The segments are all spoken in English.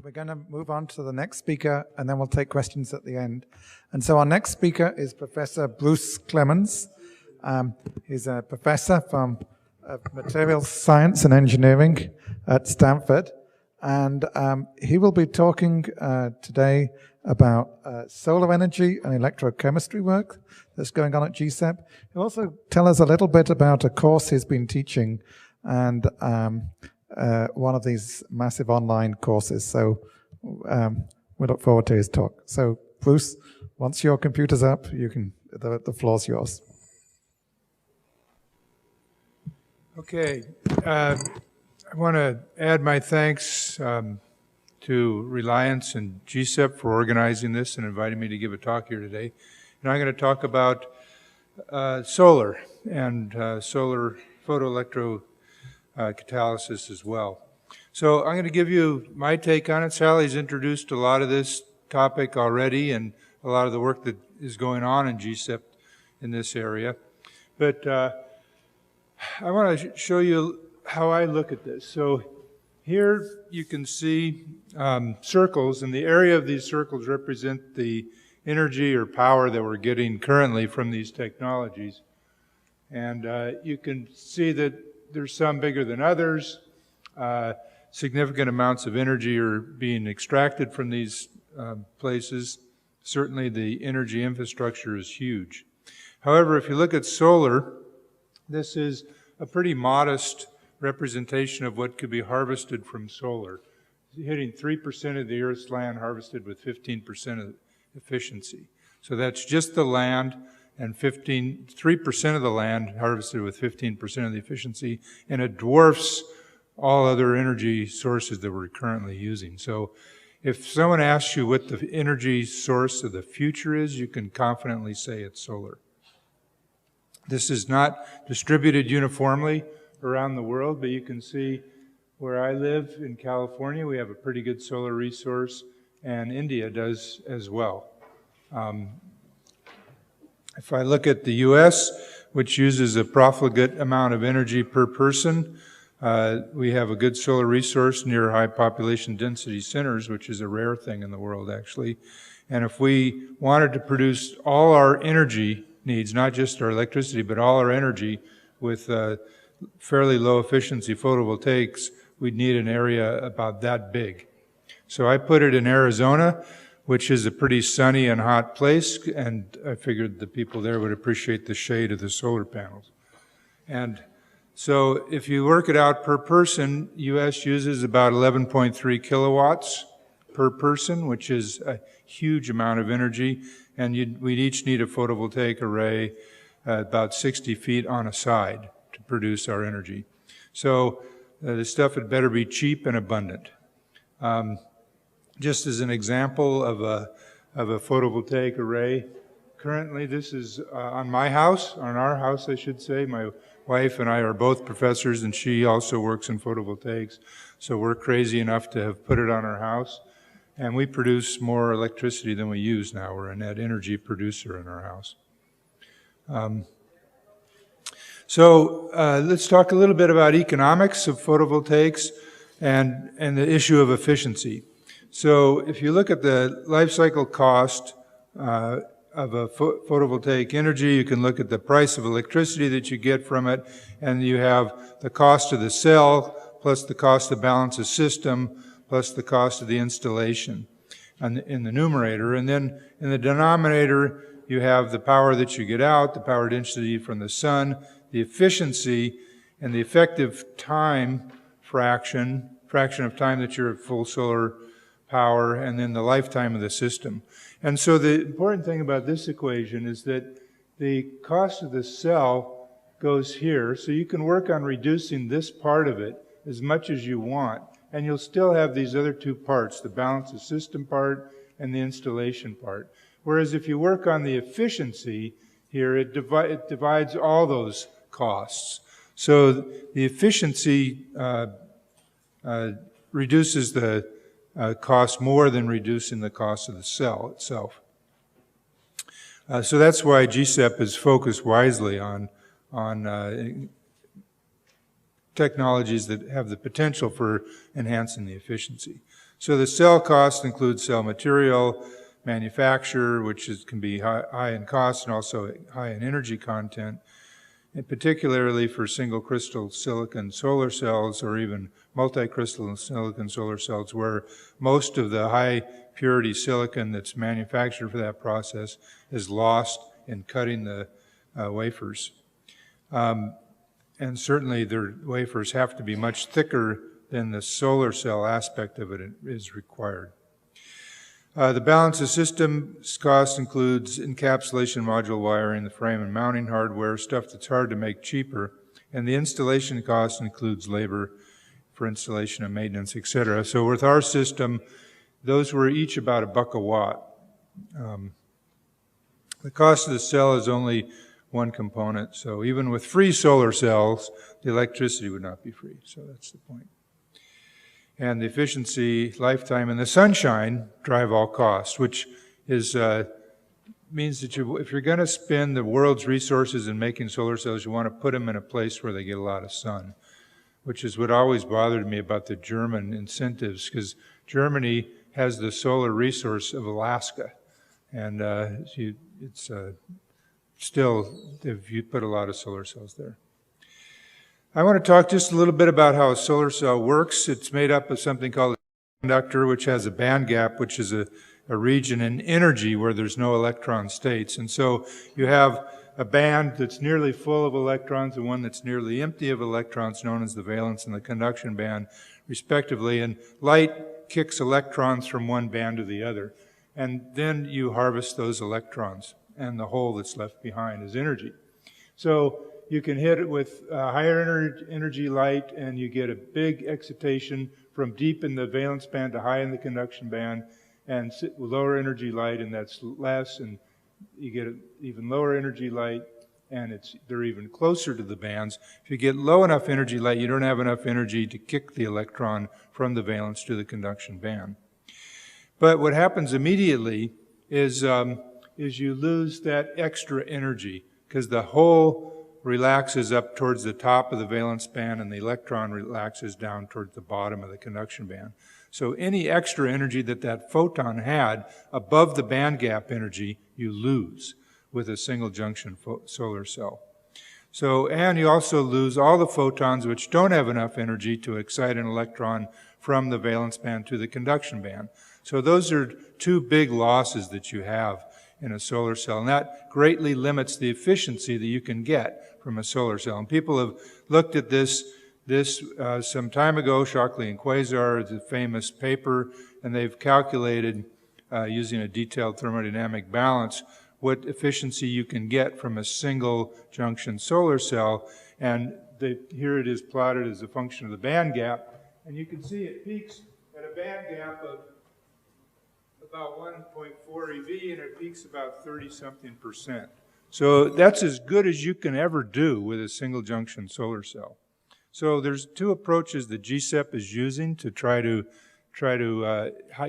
We're going to move on to the next speaker, and then we'll take questions at the end. And so our next speaker is Professor Bruce Clemens. He's a professor from Materials Science and Engineering at Stanford. And he will be talking today about solar energy and electrochemistry work that's going on at GCEP. He'll also tell us a little bit about a course he's been teaching and one of these massive online courses. So we look forward to his talk. So Bruce, once your computer's up, you can. The floor's yours. Okay. I want to add my thanks to Reliance and GCEP for organizing this and inviting me to give a talk here today. And I'm going to talk about solar and solar photoelectro catalysis as well. So I'm going to give you my take on it. Sally's introduced a lot of this topic already and a lot of the work that is going on in GCEP in this area. But I want to show you how I look at this. So here you can see circles, and the area of these circles represent the energy or power that we're getting currently from these technologies. And you can see that there's some bigger than others. Significant amounts of energy are being extracted from these places. Certainly the energy infrastructure is huge. However, if you look at solar, this is a pretty modest representation of what could be harvested from solar. Hitting 3% of the Earth's land harvested with 15% of efficiency. So that's just the land, and 3% of the land harvested with 15% of the efficiency, and it dwarfs all other energy sources that we're currently using. So if someone asks you what the energy source of the future is, you can confidently say it's solar. This is not distributed uniformly around the world, but you can see where I live in California, we have a pretty good solar resource, and India does as well. If I look at the U.S., which uses a profligate amount of energy per person, we have a good solar resource near high population density centers, which is a rare thing in the world, actually. And if we wanted to produce all our energy needs, not just our electricity, but all our energy with fairly low efficiency photovoltaics, we'd need an area about that big. So I put it in Arizona, which is a pretty sunny and hot place, and I figured the people there would appreciate the shade of the solar panels. And so if you work it out per person, U.S. uses about 11.3 kilowatts per person, which is a huge amount of energy, and we'd each need a photovoltaic array about 60 feet on a side to produce our energy. So the stuff had better be cheap and abundant. Just as an example of a photovoltaic array, currently this is on my house, on our house I should say. My wife and I are both professors, and she also works in photovoltaics, so we're crazy enough to have put it on our house. And we produce more electricity than we use now. We're a net energy producer in our house. So let's talk a little bit about economics of photovoltaics and the issue of efficiency. So if you look at the life cycle cost of a photovoltaic energy, you can look at the price of electricity that you get from it, and you have the cost of the cell, plus the cost to balance a system, plus the cost of the installation in the numerator. And then in the denominator, you have the power that you get out, the power density from the sun, the efficiency, and the effective time fraction of time that you're at full solar power, and then the lifetime of the system. And so the important thing about this equation is that the cost of the cell goes here, so you can work on reducing this part of it as much as you want, and you'll still have these other two parts, the balance of system part and the installation part. Whereas if you work on the efficiency here, it divides all those costs. So the efficiency reduces the cost more than reducing the cost of the cell itself. So that's why GCEP is focused wisely on technologies that have the potential for enhancing the efficiency. So the cell cost includes cell material, manufacture, which can be high in cost and also high in energy content, and particularly for single crystal silicon solar cells or even multi-crystal silicon solar cells, where most of the high purity silicon that's manufactured for that process is lost in cutting the wafers. And certainly their wafers have to be much thicker than the solar cell aspect of it is required. The balance of systems cost includes encapsulation module wiring, the frame and mounting hardware, stuff that's hard to make cheaper, and the installation cost includes labor for installation and maintenance, etc. So with our system, those were each about $1 a watt. The cost of the cell is only one component, so even with free solar cells, the electricity would not be free, so that's the point. And the efficiency, lifetime, and the sunshine drive all costs, which is means that if you're going to spend the world's resources in making solar cells, you want to put them in a place where they get a lot of sun, which is what always bothered me about the German incentives, because Germany has the solar resource of Alaska, and it's still, you put a lot of solar cells there. I want to talk just a little bit about how a solar cell works. It's made up of something called a conductor, which has a band gap, which is a region in energy where there's no electron states. And so you have a band that's nearly full of electrons and one that's nearly empty of electrons, known as the valence and the conduction band, respectively. And light kicks electrons from one band to the other. And then you harvest those electrons, and the hole that's left behind is energy. So you can hit it with higher energy light, and you get a big excitation from deep in the valence band to high in the conduction band, and lower energy light, and that's less, and you get even lower energy light, and they're even closer to the bands. If you get low enough energy light, you don't have enough energy to kick the electron from the valence to the conduction band. But what happens immediately is you lose that extra energy, because the hole relaxes up towards the top of the valence band and the electron relaxes down towards the bottom of the conduction band. So any extra energy that photon had above the band gap energy, you lose with a single junction solar cell. So, and you also lose all the photons which don't have enough energy to excite an electron from the valence band to the conduction band. So those are two big losses that you have in a solar cell, and that greatly limits the efficiency that you can get from a solar cell. And people have looked at this some time ago. Shockley and Quasar is a famous paper, and they've calculated using a detailed thermodynamic balance what efficiency you can get from a single junction solar cell. And here it is plotted as a function of the band gap, and you can see it peaks at a band gap of about 1.4 eV, and it peaks about 30-something%. So that's as good as you can ever do with a single junction solar cell. So there's two approaches that GCEP is using to try to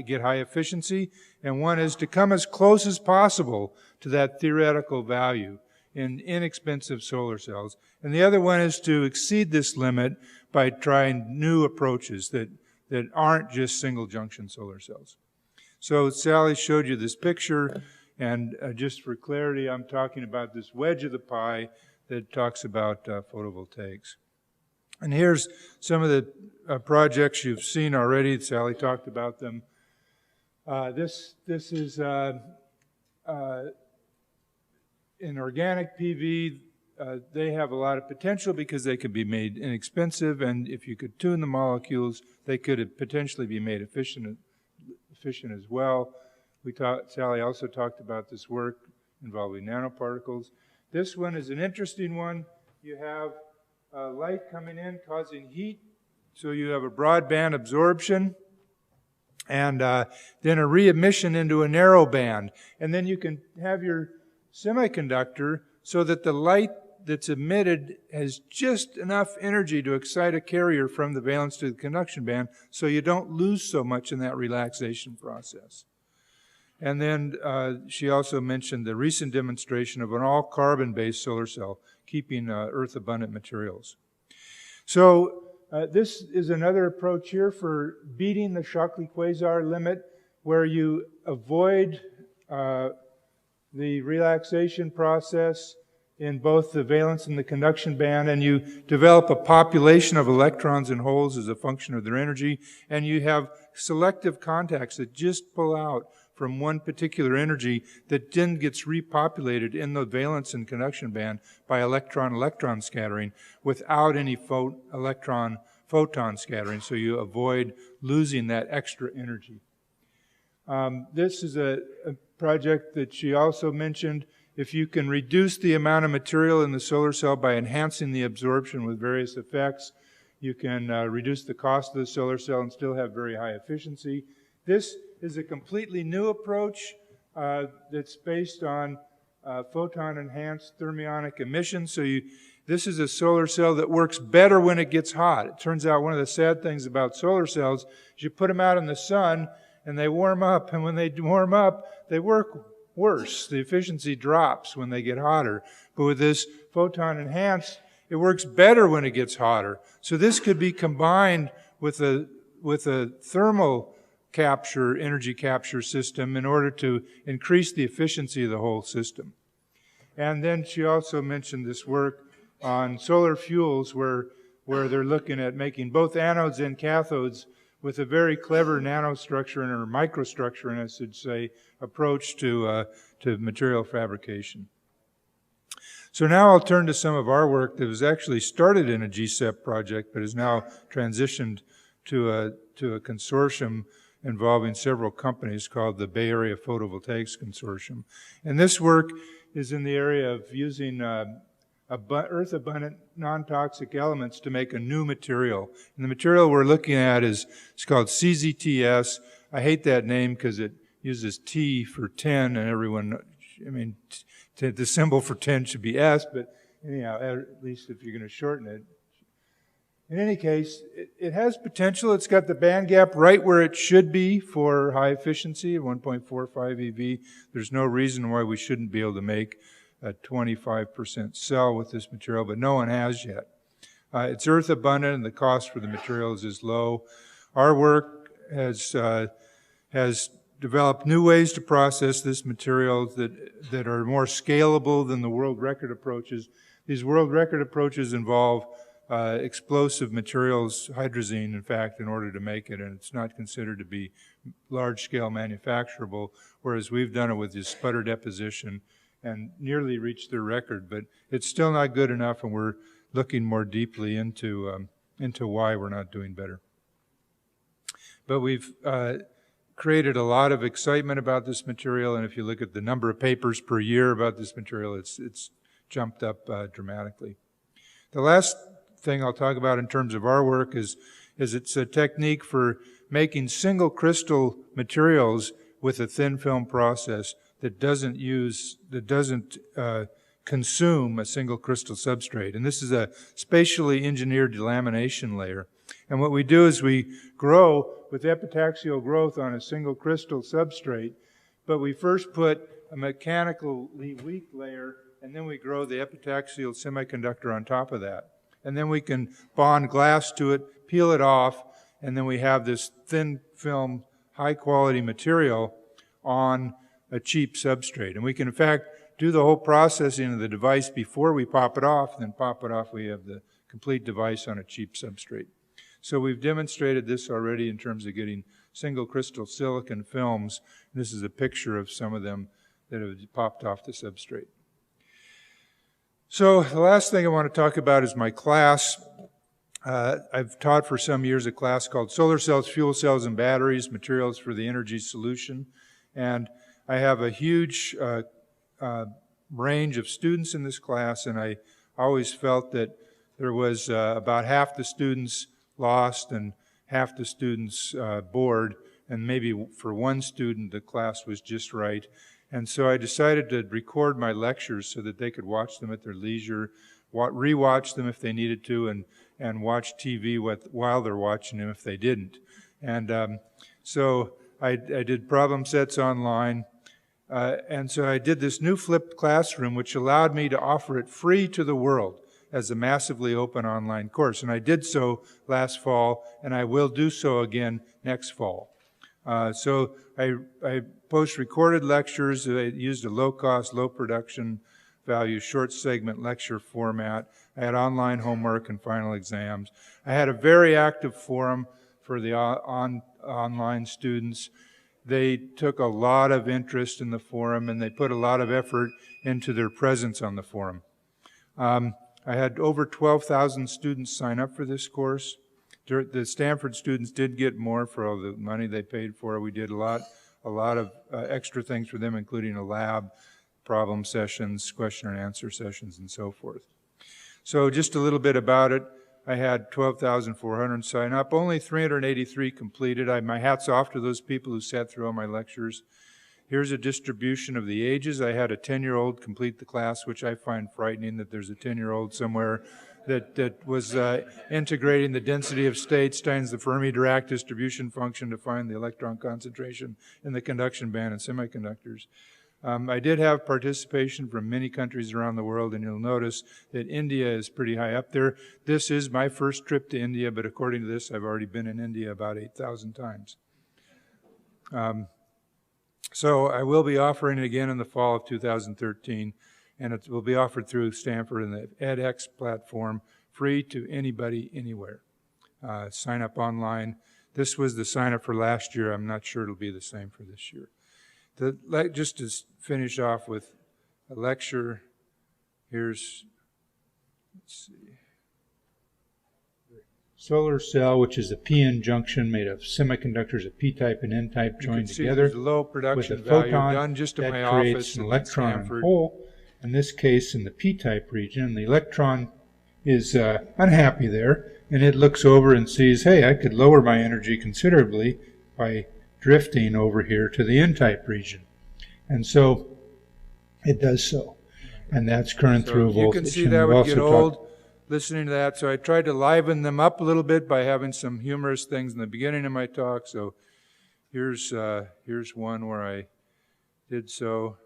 get high efficiency, and one is to come as close as possible to that theoretical value in inexpensive solar cells, and the other one is to exceed this limit by trying new approaches that aren't just single junction solar cells. So Sally showed you this picture, and just for clarity, I'm talking about this wedge of the pie that talks about photovoltaics. And here's some of the projects you've seen already. Sally talked about them. This is in organic PV. They have a lot of potential because they could be made inexpensive, and if you could tune the molecules, they could potentially be made efficient as well. Sally also talked about this work involving nanoparticles. This one is an interesting one. You have light coming in causing heat, so you have a broadband absorption, and then a re-emission into a narrow band. And then you can have your semiconductor so that the light that's emitted has just enough energy to excite a carrier from the valence to the conduction band, so you don't lose so much in that relaxation process. And then she also mentioned the recent demonstration of an all-carbon-based solar cell, keeping Earth-abundant materials. So This is another approach here for beating the Shockley-Quasar limit, where you avoid the relaxation process in both the valence and the conduction band, and you develop a population of electrons in holes as a function of their energy, and you have selective contacts that just pull out from one particular energy that then gets repopulated in the valence and conduction band by electron-electron scattering without any electron-photon scattering, so you avoid losing that extra energy. This is a project that she also mentioned. If you can reduce the amount of material in the solar cell by enhancing the absorption with various effects, you can reduce the cost of the solar cell and still have very high efficiency. This is a completely new approach that's based on photon-enhanced thermionic emission. So this is a solar cell that works better when it gets hot. It turns out one of the sad things about solar cells is you put them out in the sun and they warm up, and when they warm up, they work worse. The efficiency drops when they get hotter. But with this photon-enhanced, it works better when it gets hotter. So this could be combined with a thermal capture, energy capture system in order to increase the efficiency of the whole system. And then she also mentioned this work on solar fuels where they're looking at making both anodes and cathodes with a very clever nanostructure or microstructure, and I should say, approach to material fabrication. So now I'll turn to some of our work that was actually started in a GCEP project, but is now transitioned to a consortium involving several companies called the Bay Area Photovoltaics Consortium. And this work is in the area of using earth-abundant, non-toxic elements to make a new material. And the material we're looking at it's called CZTS. I hate that name because it uses T for 10, and everyone, the symbol for 10 should be S, but anyhow, at least if you're going to shorten it. In any case, it has potential. It's got the band gap right where it should be for high efficiency, 1.45 eV. There's no reason why we shouldn't be able to make a 25% cell with this material, but no one has yet. It's earth abundant, and the cost for the materials is low. Our work has developed new ways to process this material that are more scalable than the world record approaches. These world record approaches involve explosive materials, hydrazine, in fact, in order to make it, and it's not considered to be large-scale manufacturable, whereas we've done it with this sputter deposition and nearly reached their record, but it's still not good enough, and we're looking more deeply into why we're not doing better. But we've created a lot of excitement about this material, and if you look at the number of papers per year about this material, it's jumped up dramatically. The last thing I'll talk about in terms of our work is it's a technique for making single crystal materials with a thin film process that doesn't consume a single crystal substrate. And this is a spatially engineered delamination layer. And what we do is we grow with epitaxial growth on a single crystal substrate, but we first put a mechanically weak layer, and then we grow the epitaxial semiconductor on top of that. And then we can bond glass to it, peel it off, and then we have this thin film, high quality material on a cheap substrate. And we can, in fact, do the whole processing of the device before we pop it off, and then pop it off, we have the complete device on a cheap substrate. So we've demonstrated this already in terms of getting single crystal silicon films. This is a picture of some of them that have popped off the substrate. So the last thing I want to talk about is my class. I've taught for some years a class called Solar Cells, Fuel Cells, and Batteries, Materials for the Energy Solution. And I have a huge range of students in this class, and I always felt that there was about half the students lost and half the students bored, and maybe for one student the class was just right. And so I decided to record my lectures so that they could watch them at their leisure, rewatch them if they needed to, and watch TV while they're watching them if they didn't. And so I did problem sets online. And so I did this new flipped classroom, which allowed me to offer it free to the world. as a massively open online course. And I did so last fall, and I will do so again next fall. So I post recorded lectures. I used a low-cost, low-production value, short segment lecture format. I had online homework and final exams. I had a very active forum for the online students. They took a lot of interest in the forum, and they put a lot of effort into their presence on the forum. I had over 12,000 students sign up for this course. The Stanford students did get more for all the money they paid for it. We did a lot of extra things for them, including a lab, problem sessions, question and answer sessions, and so forth. So just a little bit about it. I had 12,400 sign up. Only 383 completed. My hat's off to those people who sat through all my lectures. Here's a distribution of the ages. I had a 10-year-old complete the class, which I find frightening that there's a 10-year-old somewhere that was integrating the density of states times the Fermi-Dirac distribution function to find the electron concentration in the conduction band in semiconductors. I did have participation from many countries around the world, and you'll notice that India is pretty high up there. This is my first trip to India, but according to this, I've already been in India about 8,000 times. So I will be offering it again in the fall of 2013, and it will be offered through Stanford and the edX platform, free to anybody, anywhere. Sign up online. This was the sign up for last year. I'm not sure it'll be the same for this year. Just to finish off with a lecture, let's see. Solar cell, which is a p-n junction made of semiconductors of p-type and n-type joined together low production with a value photon done just in that my creates office an at electron and Stanford. hole, in this case in the p-type region. The electron is unhappy there, and it looks over and sees, hey, I could lower my energy considerably by drifting over here to the n-type region. And so it does so. And that's current through voltage. You can see that would get old listening to that. So I tried to liven them up a little bit by having some humorous things in the beginning of my talk. So here's one where I did so.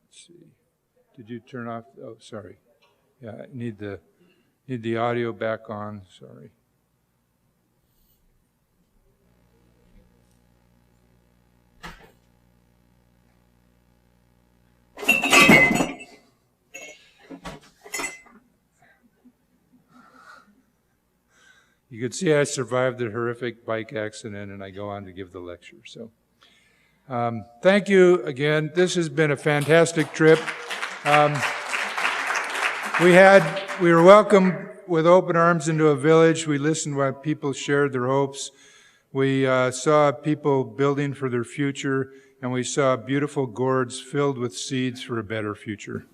Let's see. Did you turn off? Oh, sorry. Yeah, I need the audio back on. Sorry. You can see I survived the horrific bike accident, and I go on to give the lecture. So, thank you again. This has been a fantastic trip. We were welcomed with open arms into a village. We listened while people shared their hopes. We saw people building for their future, and we saw beautiful gourds filled with seeds for a better future.